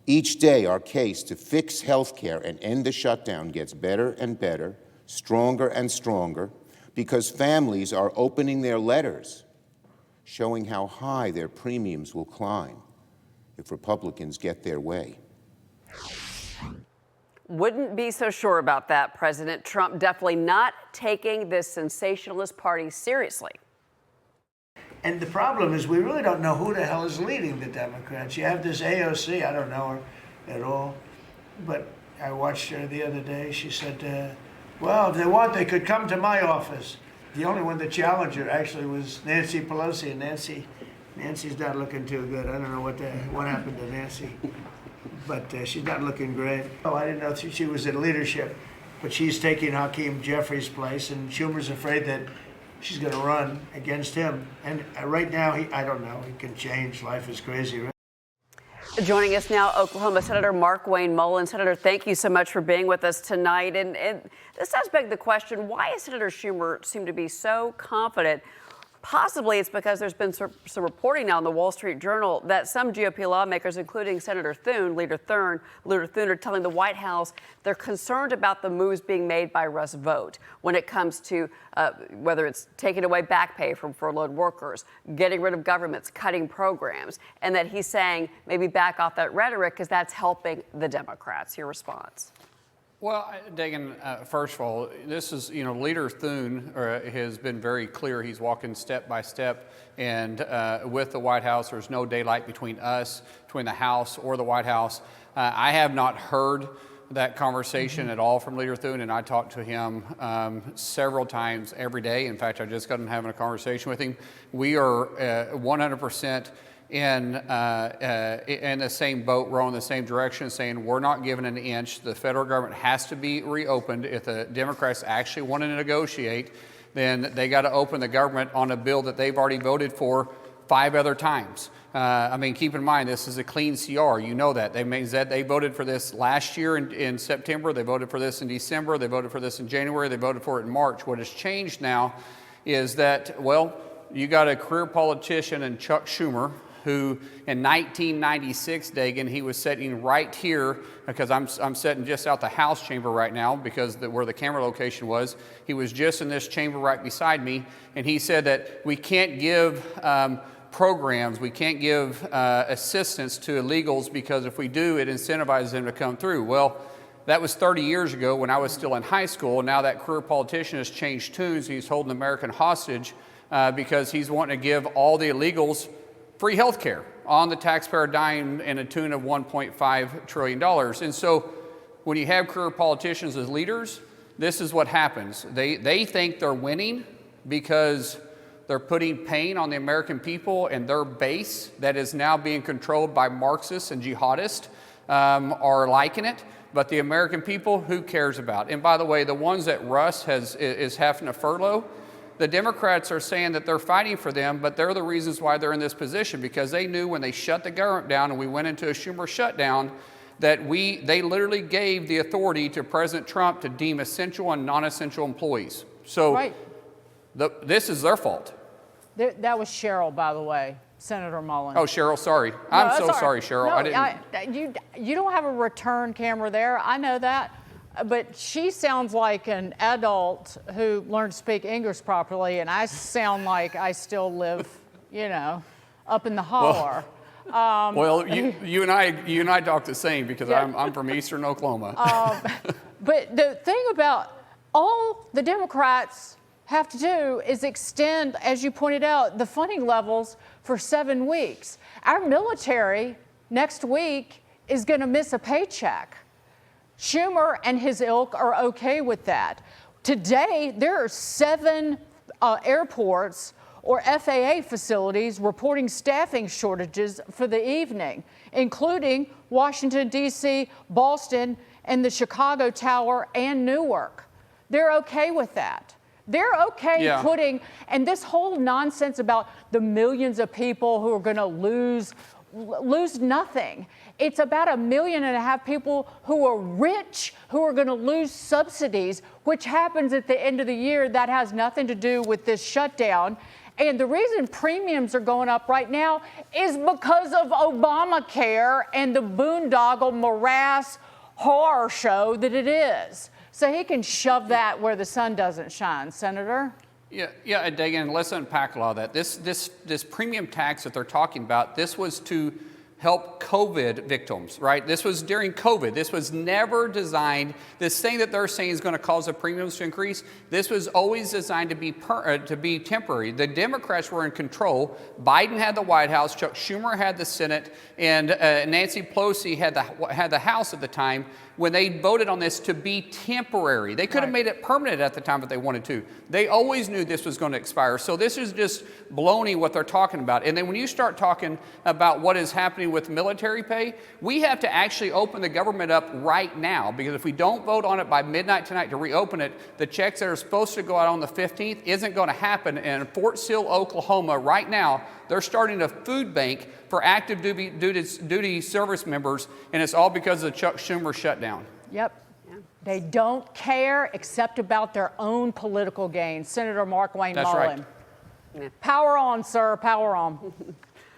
Each day, our case to fix health care and end the shutdown gets better and better, stronger and stronger, because families are opening their letters, showing how high their premiums will climb if Republicans get their way. Wouldn't be so sure about that. President Trump definitely not taking this sensationalist party seriously. And the problem is we really don't know who the hell is leading the Democrats. You have this AOC, I don't know her at all, but I watched her the other day. She said, well, if they want, they could come to my office. The only one that challenged her actually was Nancy Pelosi, and Nancy's not looking too good. I don't know what happened to Nancy, but she's not looking great. Oh, I didn't know she was in leadership, but she's taking Hakeem Jeffries' place, and Schumer's afraid that she's going to run against him. And right now, I don't know. He can change. Life is crazy, right? Joining us now, Oklahoma Senator Markwayne Mullin. Senator, thank you so much for being with us tonight. And this does beg the question, why does Senator Schumer seem to be so confident? Possibly it's because there's been some reporting now in the Wall Street Journal that some GOP lawmakers, including Senator Thune, Leader Thune, are telling the White House they're concerned about the moves being made by Russ Vought when it comes to whether it's taking away back pay from furloughed workers, getting rid of governments, cutting programs, and that he's saying maybe back off that rhetoric because that's helping the Democrats. Your response? Well, Dagan, first of all, this is, Leader Thune has been very clear. He's walking step by step, and with the White House, there's no daylight between us, between the House or the White House. I have not heard that conversation at all from Leader Thune, and I talk to him several times every day. In fact, I just got him having a conversation with him. We are 100% in the same boat, rowing the same direction, saying we're not giving an inch. The federal government has to be reopened. If the Democrats actually want to negotiate, then they got to open the government on a bill that they've already voted for 5 other times. Keep in mind, this is a clean CR. You know that. They voted for this last year in September. They voted for this in December. They voted for this in January. They voted for it in March. What has changed now is that, well, you got a career politician in Chuck Schumer, who in 1996, Dagan, he was sitting right here, because I'm sitting just out the House chamber right now because where the camera location was. He was just in this chamber right beside me, and he said that we can't give programs, we can't give assistance to illegals because if we do, it incentivizes them to come through. Well, that was 30 years ago when I was still in high school. Now that career politician has changed tunes. He's holding American hostage because he's wanting to give all the illegals free health care on the taxpayer dime in a tune of $1.5 trillion. And so when you have career politicians as leaders, this is what happens. They think they're winning because they're putting pain on the American people, and their base that is now being controlled by Marxists and jihadists are liking it. But the American people, who cares about? And by the way, the ones that Russ is having to furlough, the Democrats are saying that they're fighting for them, but they're the reasons why they're in this position, because they knew when they shut the government down and we went into a Schumer shutdown that they literally gave the authority to President Trump to deem essential and non-essential employees. So right. This is their fault. That was Cheryl, by the way, Senator Mullin. Oh, Cheryl, sorry. I'm so sorry, Cheryl. No, you don't have a return camera there. I know that. But she sounds like an adult who learned to speak English properly, and I sound like I still live, up in the holler. Well, you and I talk the same because yeah. I'm from Eastern Oklahoma. But the thing about all the Democrats have to do is extend, as you pointed out, the funding levels for 7 weeks. Our military next week is going to miss a paycheck. Schumer and his ilk are okay with that. Today, there are 7 airports or FAA facilities reporting staffing shortages for the evening, including Washington, D.C., Boston, and the Chicago Tower and Newark. They're okay with that. They're okay putting, and this whole nonsense about the millions of people who are going to lose nothing. It's about 1.5 million people who are rich, who are going to lose subsidies, which happens at the end of the year. That has nothing to do with this shutdown. And the reason premiums are going up right now is because of Obamacare and the boondoggle morass horror show that it is. So he can shove that where the sun doesn't shine, Senator. Yeah, Dagan, let's unpack a lot of that. This premium tax that they're talking about, this was to help COVID victims, right? This was during COVID. This was never designed, this thing that they're saying is going to cause the premiums to increase, this was always designed to be temporary. The Democrats were in control. Biden had the White House, Chuck Schumer had the Senate, and Nancy Pelosi had the House at the time when they voted on this to be temporary. They could have made it permanent at the time if they wanted to. They always knew this was going to expire. So this is just baloney what they're talking about. And then when you start talking about what is happening with military pay, we have to actually open the government up right now, because if we don't vote on it by midnight tonight to reopen it, the checks that are supposed to go out on the 15th isn't going to happen. And in Fort Sill, Oklahoma, right now, they're starting a food bank for active duty service members, and it's all because of the Chuck Schumer shutdown. Yep. They don't care except about their own political gain. Senator Markwayne Mullin. That's right. Power on, sir. Power on.